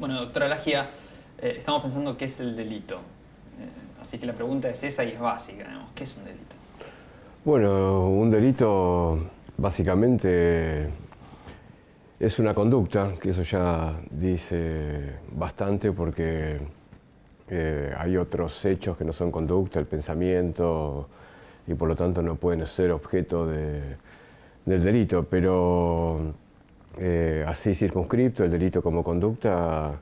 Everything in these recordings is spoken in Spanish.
Bueno, doctora Lagia, estamos pensando qué es el delito. Así que la pregunta es esa y es básica, digamos. ¿Qué es un delito? Bueno, un delito básicamente es una conducta, que eso ya dice bastante porque hay otros hechos que no son conducta, el pensamiento, y por lo tanto no pueden ser objeto del delito, pero así circunscripto, el delito como conducta,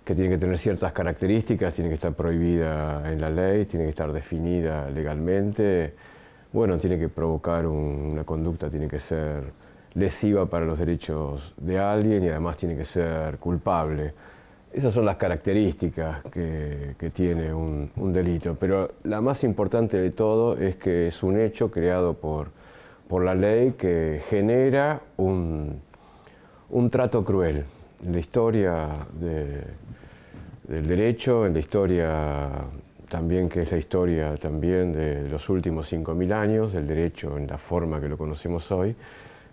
que tiene que tener ciertas características, tiene que estar prohibida en la ley, tiene que estar definida legalmente, bueno, tiene que provocar una conducta, tiene que ser lesiva para los derechos de alguien y además tiene que ser culpable. Esas son las características que tiene un delito, pero la más importante de todo es que es un hecho creado por la ley que genera un trato cruel. En la historia del derecho, en la historia también, que es la historia también de los últimos 5.000 años, del derecho en la forma que lo conocemos hoy,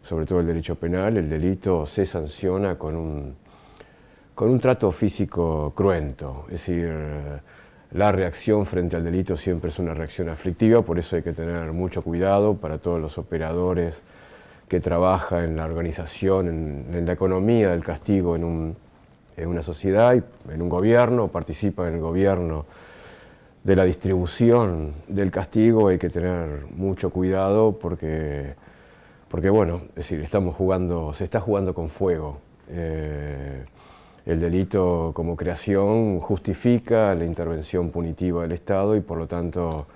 sobre todo el derecho penal, el delito se sanciona con un trato físico cruento. Es decir, la reacción frente al delito siempre es una reacción aflictiva, por eso hay que tener mucho cuidado para todos los operadores que trabajan en la organización, en la economía del castigo en una sociedad, y en un gobierno, participan en el gobierno de la distribución del castigo. Hay que tener mucho cuidado porque bueno, es decir, se está jugando con fuego. El delito como creación justifica la intervención punitiva del Estado y por lo tanto,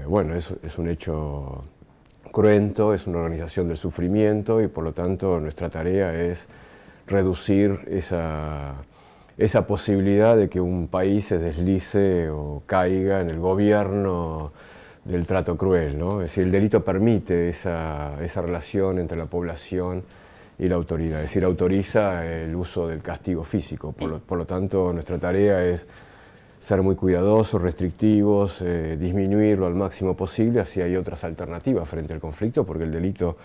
bueno, es un hecho cruento, es una organización del sufrimiento y por lo tanto nuestra tarea es reducir esa posibilidad de que un país se deslice o caiga en el gobierno del trato cruel, ¿no? Es decir, el delito permite esa relación entre la población y la autoridad, es decir, autoriza el uso del castigo físico. Por lo tanto, nuestra tarea es ser muy cuidadosos, restrictivos, disminuirlo al máximo posible, así hay otras alternativas frente al conflicto, porque el delito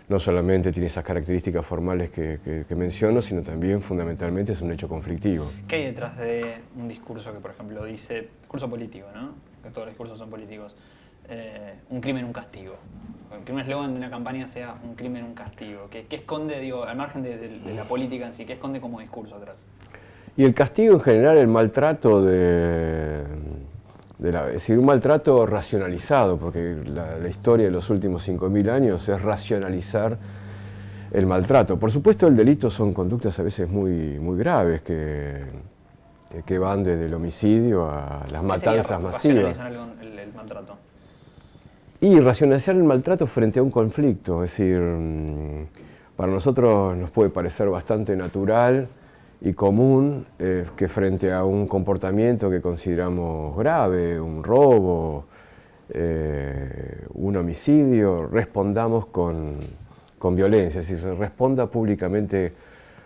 no solamente tiene esas características formales que menciono, sino también fundamentalmente es un hecho conflictivo. ¿Qué hay detrás de un discurso que, por ejemplo, dice, discurso político, ¿no? Que todos los discursos son políticos, un crimen, un castigo? Que un eslogan de una campaña sea un crimen, un castigo. ¿Qué esconde, digo, al margen de la política en sí, qué esconde como discurso atrás? Y el castigo en general, el maltrato es decir, un maltrato racionalizado, porque la historia de los últimos 5.000 años es racionalizar el maltrato. Por supuesto, el delito son conductas a veces muy, muy graves que van desde el homicidio a las matanzas masivas. Racionalizar el maltrato. Y racionalizar el maltrato frente a un conflicto, es decir, para nosotros nos puede parecer bastante natural y común que frente a un comportamiento que consideramos grave, un robo, un homicidio, respondamos con violencia, es decir, se responda públicamente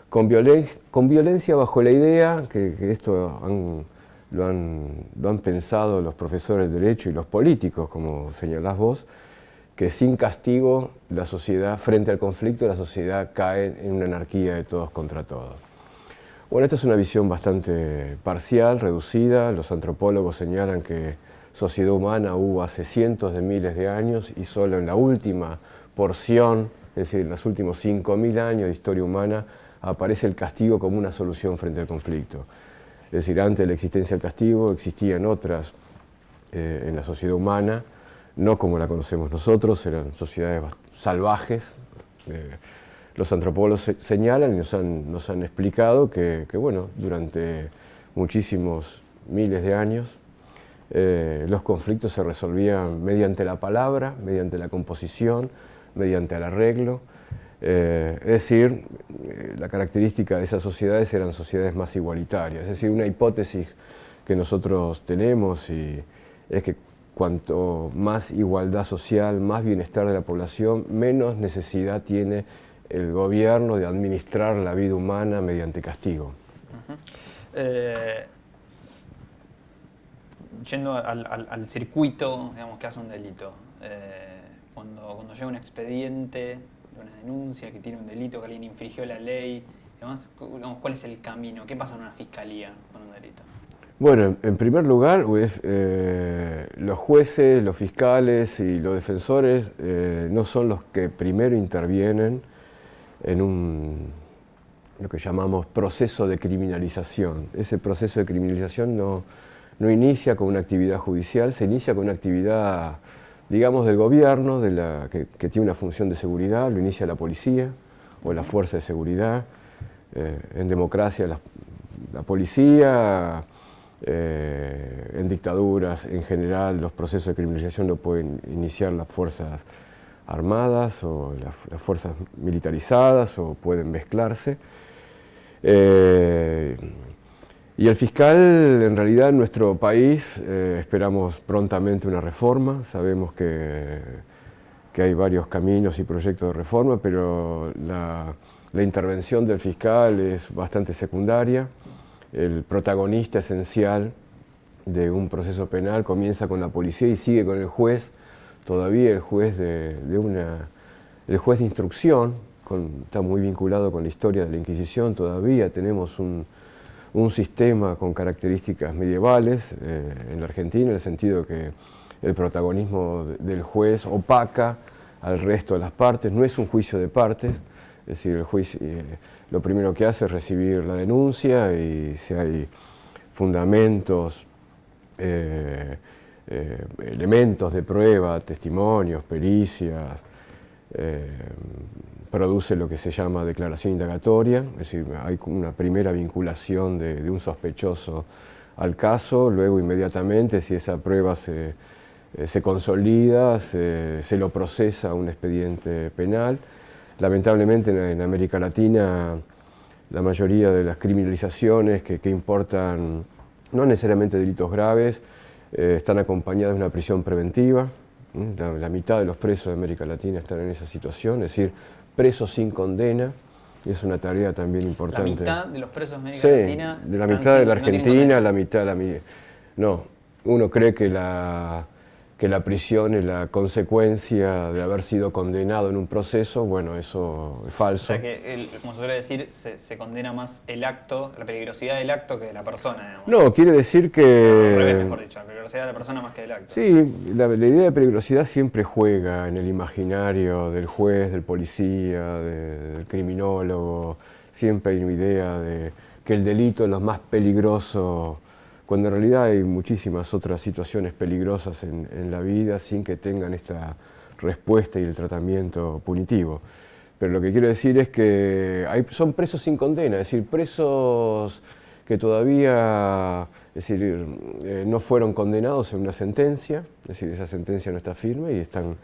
con violencia bajo la idea que esto lo han pensado los profesores de Derecho y los políticos, como señalás vos, que sin castigo la sociedad, frente al conflicto, la sociedad cae en una anarquía de todos contra todos. Bueno, esta es una visión bastante parcial, reducida. Los antropólogos señalan que sociedad humana hubo hace cientos de miles de años y solo en la última porción, es decir, en los últimos 5.000 años de historia humana, aparece el castigo como una solución frente al conflicto. Es decir, antes de la existencia del castigo existían otras en la sociedad humana, no como la conocemos nosotros, eran sociedades salvajes. Los antropólogos señalan y nos han explicado que bueno, durante muchísimos miles de años los conflictos se resolvían mediante la palabra, mediante la composición, mediante el arreglo. Es decir, la característica de esas sociedades eran sociedades más igualitarias. Es decir, una hipótesis que nosotros tenemos es que cuanto más igualdad social, más bienestar de la población, menos necesidad tiene el gobierno de administrar la vida humana mediante castigo. Yendo al circuito, digamos, que hace un delito, cuando llega un expediente de una denuncia que tiene un delito, que alguien infringió la ley, Además, digamos, ¿cuál es el camino? ¿Qué pasa en una fiscalía con un delito? Bueno, en primer lugar, pues, los jueces, los fiscales y los defensores no son los que primero intervienen en lo que llamamos proceso de criminalización. Ese proceso de criminalización no inicia con una actividad judicial, se inicia con una actividad, digamos, del gobierno, que tiene una función de seguridad, lo inicia la policía o la fuerza de seguridad. En democracia la policía, en dictaduras en general los procesos de criminalización lo pueden iniciar las fuerzas armadas o las fuerzas militarizadas o pueden mezclarse. Y el fiscal, en realidad, en nuestro país esperamos prontamente una reforma. Sabemos que hay varios caminos y proyectos de reforma, pero la intervención del fiscal es bastante secundaria. El protagonista esencial de un proceso penal comienza con la policía y sigue con el juez, todavía el juez el juez de instrucción, está muy vinculado con la historia de la Inquisición, todavía tenemos un sistema con características medievales en la Argentina, en el sentido que el protagonismo del juez opaca al resto de las partes, no es un juicio de partes, es decir, el juez lo primero que hace es recibir la denuncia y si hay fundamentos, elementos de prueba, testimonios, pericias, produce lo que se llama declaración indagatoria, es decir, hay una primera vinculación de un sospechoso al caso, luego inmediatamente, si esa prueba se consolida, se lo procesa a un expediente penal. Lamentablemente en América Latina la mayoría de las criminalizaciones que importan no necesariamente delitos graves están acompañadas de una prisión preventiva. La mitad de los presos de América Latina están en esa situación, es decir, presos sin condena. Es una tarea también importante. ¿La mitad de los presos de América Latina? De la mitad de la Argentina, la mitad. No, uno cree que la prisión es la consecuencia de haber sido condenado en un proceso. Bueno, eso es falso. O sea que, como se suele decir, se condena más el acto, la peligrosidad del acto que de la persona, digamos. No, quiere decir que... No, al revés, mejor dicho, la peligrosidad de la persona más que del acto. Sí, la idea de peligrosidad siempre juega en el imaginario del juez, del policía, del criminólogo. Siempre hay una idea de que el delito es lo más peligroso, cuando en realidad hay muchísimas otras situaciones peligrosas en la vida sin que tengan esta respuesta y el tratamiento punitivo. Pero lo que quiero decir es que son presos sin condena, es decir, presos que todavía no fueron condenados en una sentencia, es decir, esa sentencia no está firme y están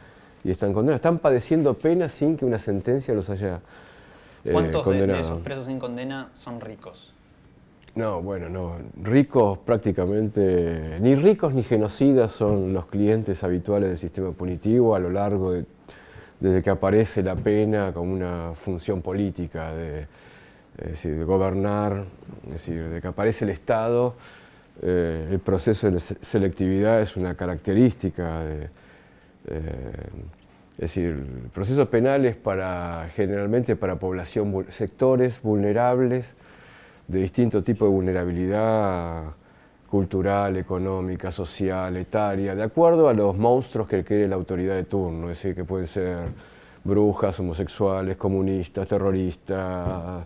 condenados. Están padeciendo penas sin que una sentencia los haya ¿Cuántos condenado. de esos presos sin condena son ricos? No, bueno, no. Ricos prácticamente, ni ricos ni genocidas son los clientes habituales del sistema punitivo a lo largo desde que aparece la pena como una función política, es decir, de gobernar, es decir, desde que aparece el Estado, el proceso de selectividad es una característica es decir, el proceso penal es generalmente para población, sectores vulnerables, de distinto tipo de vulnerabilidad cultural, económica, social, etaria, de acuerdo a los monstruos que quiere la autoridad de turno, es decir, que pueden ser brujas, homosexuales, comunistas, terroristas,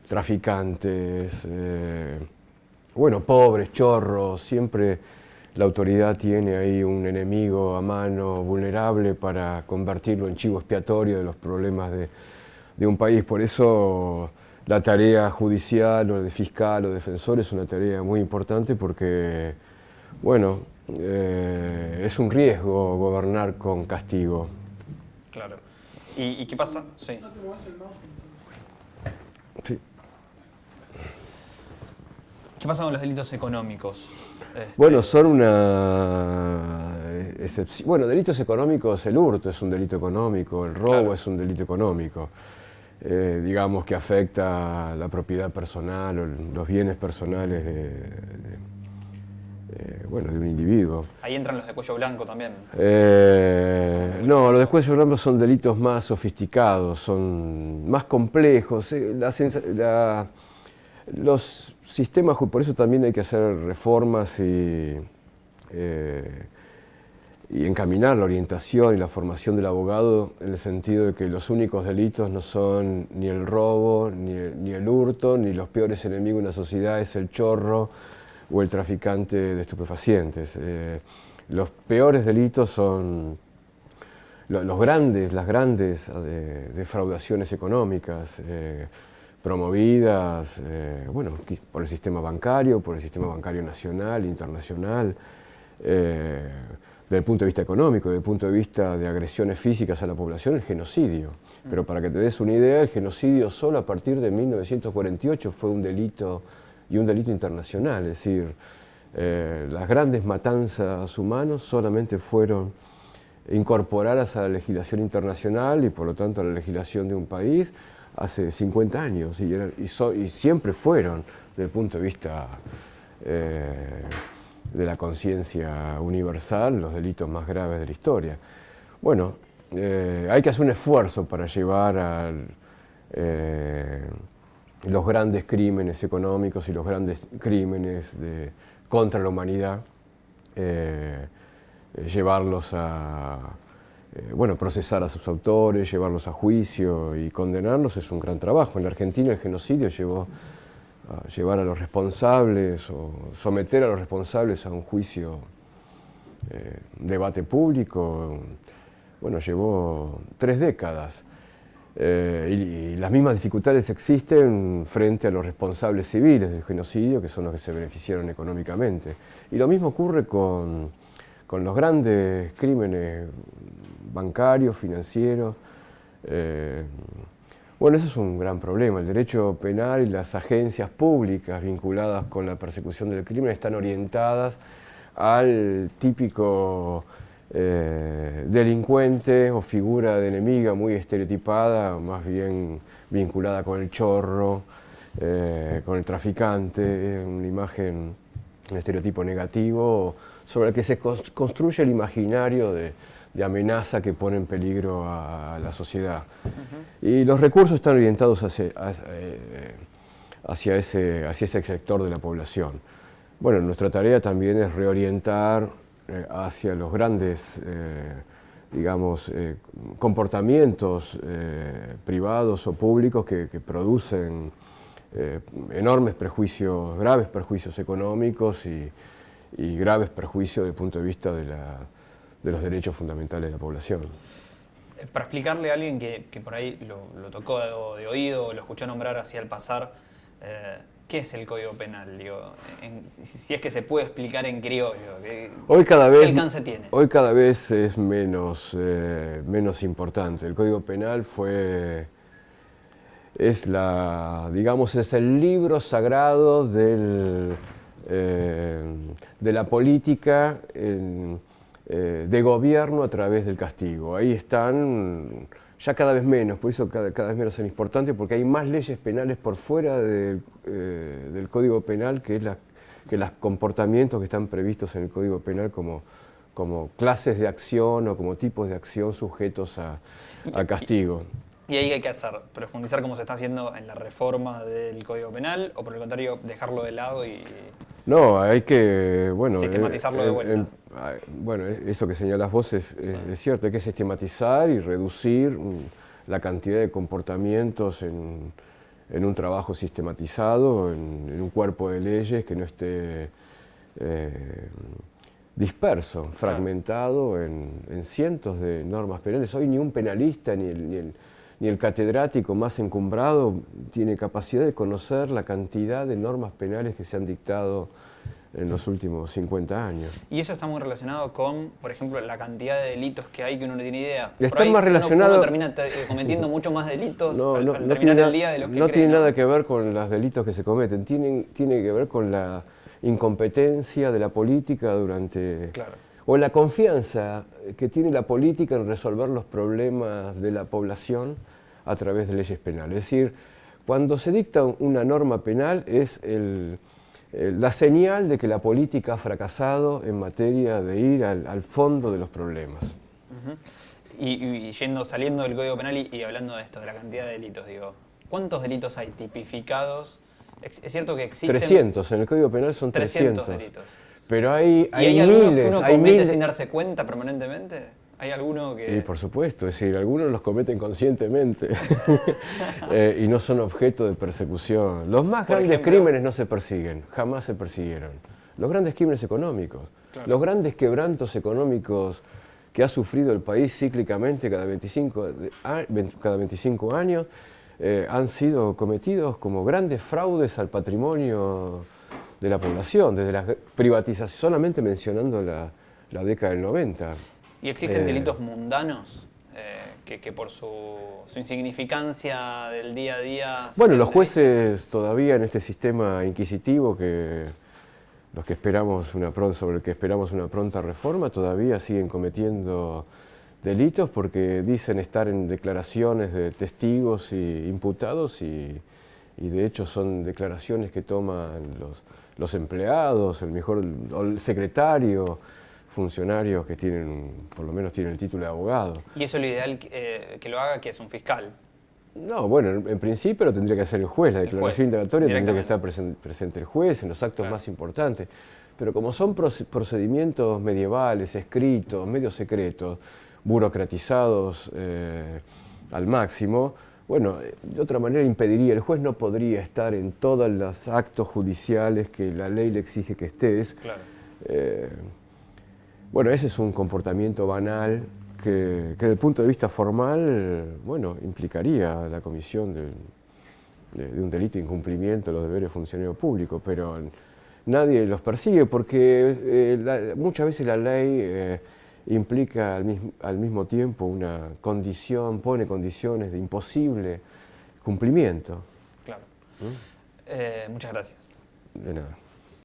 traficantes, bueno, pobres, chorros, siempre la autoridad tiene ahí un enemigo a mano vulnerable para convertirlo en chivo expiatorio de los problemas de un país. Por eso la tarea judicial o de fiscal o defensor es una tarea muy importante porque, bueno, es un riesgo gobernar con castigo. Claro. ¿Y qué pasa? Sí. Sí. ¿Qué pasa con los delitos económicos? Bueno, son una excepción. Bueno, delitos económicos, el hurto es un delito económico, el robo claro. Es un delito económico. Digamos que afecta la propiedad personal o los bienes personales bueno, de un individuo. Ahí entran los de cuello blanco también. No, los de cuello blanco son delitos más sofisticados, son más complejos. Los sistemas, por eso también hay que hacer reformas y encaminar la orientación y la formación del abogado en el sentido de que los únicos delitos no son ni el robo, ni el hurto, ni los peores enemigos de una sociedad es el chorro o el traficante de estupefacientes. Los peores delitos son las grandes defraudaciones económicas promovidas bueno, por el sistema bancario nacional, internacional, desde el punto de vista económico, desde el punto de vista de agresiones físicas a la población, el genocidio. Pero para que te des una idea, el genocidio solo a partir de 1948 fue un delito y un delito internacional, es decir, las grandes matanzas humanos solamente fueron incorporadas a la legislación internacional y por lo tanto a la legislación de un país hace 50 años y siempre fueron, desde el punto de vista de la conciencia universal, los delitos más graves de la historia. Bueno, hay que hacer un esfuerzo para llevar a los grandes crímenes económicos y los grandes crímenes contra la humanidad, llevarlos a, bueno, procesar a sus autores, llevarlos a juicio y condenarlos es un gran trabajo. En la Argentina el genocidio llevó a llevar a los responsables o someter a los responsables a un juicio, debate público, bueno, llevó 3 décadas. Y las mismas dificultades existen frente a los responsables civiles del genocidio, que son los que se beneficiaron económicamente. Y lo mismo ocurre con los grandes crímenes bancarios, financieros. Bueno, eso es un gran problema. El derecho penal y las agencias públicas vinculadas con la persecución del crimen están orientadas al típico delincuente o figura de enemiga muy estereotipada, más bien vinculada con el chorro, con el traficante, una imagen, un estereotipo negativo sobre el que se construye el imaginario de amenaza que pone en peligro a la sociedad. Y los recursos están orientados hacia ese sector de la población. Bueno, nuestra tarea también es reorientar hacia los grandes, digamos, comportamientos privados o públicos que producen enormes prejuicios, graves prejuicios económicos y graves prejuicios desde el punto de vista de los derechos fundamentales de la población. Para explicarle a alguien que por ahí lo tocó de oído o lo escuchó nombrar así al pasar, ¿qué es el Código Penal? Digo, si es que se puede explicar en criollo, ¿qué alcance tiene? Hoy cada vez es menos importante. El Código Penal es el libro sagrado de la política de gobierno a través del castigo. Ahí están ya cada vez menos, por eso cada vez menos es importante, porque hay más leyes penales por fuera del Código Penal que los comportamientos que están previstos en el Código Penal como clases de acción o como tipos de acción sujetos a castigo. ¿Y ahí qué hay que hacer? ¿Profundizar como se está haciendo en la reforma del Código Penal o por el contrario dejarlo de lado y...? No, hay que, bueno... sistematizarlo de vuelta. Bueno, eso que señalas vos es cierto, hay que sistematizar y reducir la cantidad de comportamientos en un trabajo sistematizado, en un cuerpo de leyes que no esté disperso, fragmentado en cientos de normas penales. Hoy ni un penalista ni el catedrático más encumbrado tiene capacidad de conocer la cantidad de normas penales que se han dictado en los últimos 50 años. Y eso está muy relacionado con, por ejemplo, la cantidad de delitos que hay que uno no tiene idea. Está más relacionado... Uno termina cometiendo mucho más delitos al no terminar el día de los que no cree, tiene nada que ver con los delitos que se cometen, tiene que ver con la incompetencia de la política durante... Claro. O la confianza que tiene la política en resolver los problemas de la población a través de leyes penales. Es decir, cuando se dicta una norma penal es el la señal de que la política ha fracasado en materia de ir al fondo de los problemas. Y saliendo del Código Penal y hablando de esto, de la cantidad de delitos, digo, ¿cuántos delitos hay tipificados? Es cierto que existen... 300, en el Código Penal son 300. Delitos. Pero hay algunos miles, que uno hay comete miles. sin darse cuenta permanentemente? ¿Hay alguno que...? Y por supuesto, es decir, algunos los cometen conscientemente y no son objeto de persecución. Los más grandes crímenes no se persiguen, jamás se persiguieron. Los grandes crímenes económicos, claro. Los grandes quebrantos económicos que ha sufrido el país cíclicamente cada 25 años han sido cometidos como grandes fraudes al patrimonio de la población, desde la privatización, solamente mencionando la década del 90. ¿Y existen delitos mundanos que por su insignificancia del día a día... Bueno, los jueces todavía en este sistema inquisitivo sobre el que esperamos una pronta reforma, todavía siguen cometiendo delitos porque dicen estar en declaraciones de testigos y imputados y de hecho son declaraciones que toman los empleados, o el secretario, funcionarios que por lo menos tienen el título de abogado. ¿Y eso es lo ideal que lo haga, que es un fiscal? No, bueno, en principio lo tendría que hacer el juez, la declaración indagatoria tendría que estar presente el juez en los actos más importantes. Pero como son procedimientos medievales, escritos, medio secretos, burocratizados al máximo, bueno, de otra manera impediría, el juez no podría estar en todos los actos judiciales que la ley le exige que estés. Claro. Bueno, ese es un comportamiento banal que desde el punto de vista formal, bueno, implicaría la comisión de un delito de incumplimiento de los deberes de funcionario público, pero nadie los persigue porque muchas veces la ley implica al mismo tiempo una condición, pone condiciones de imposible cumplimiento. Claro. Muchas gracias. De nada.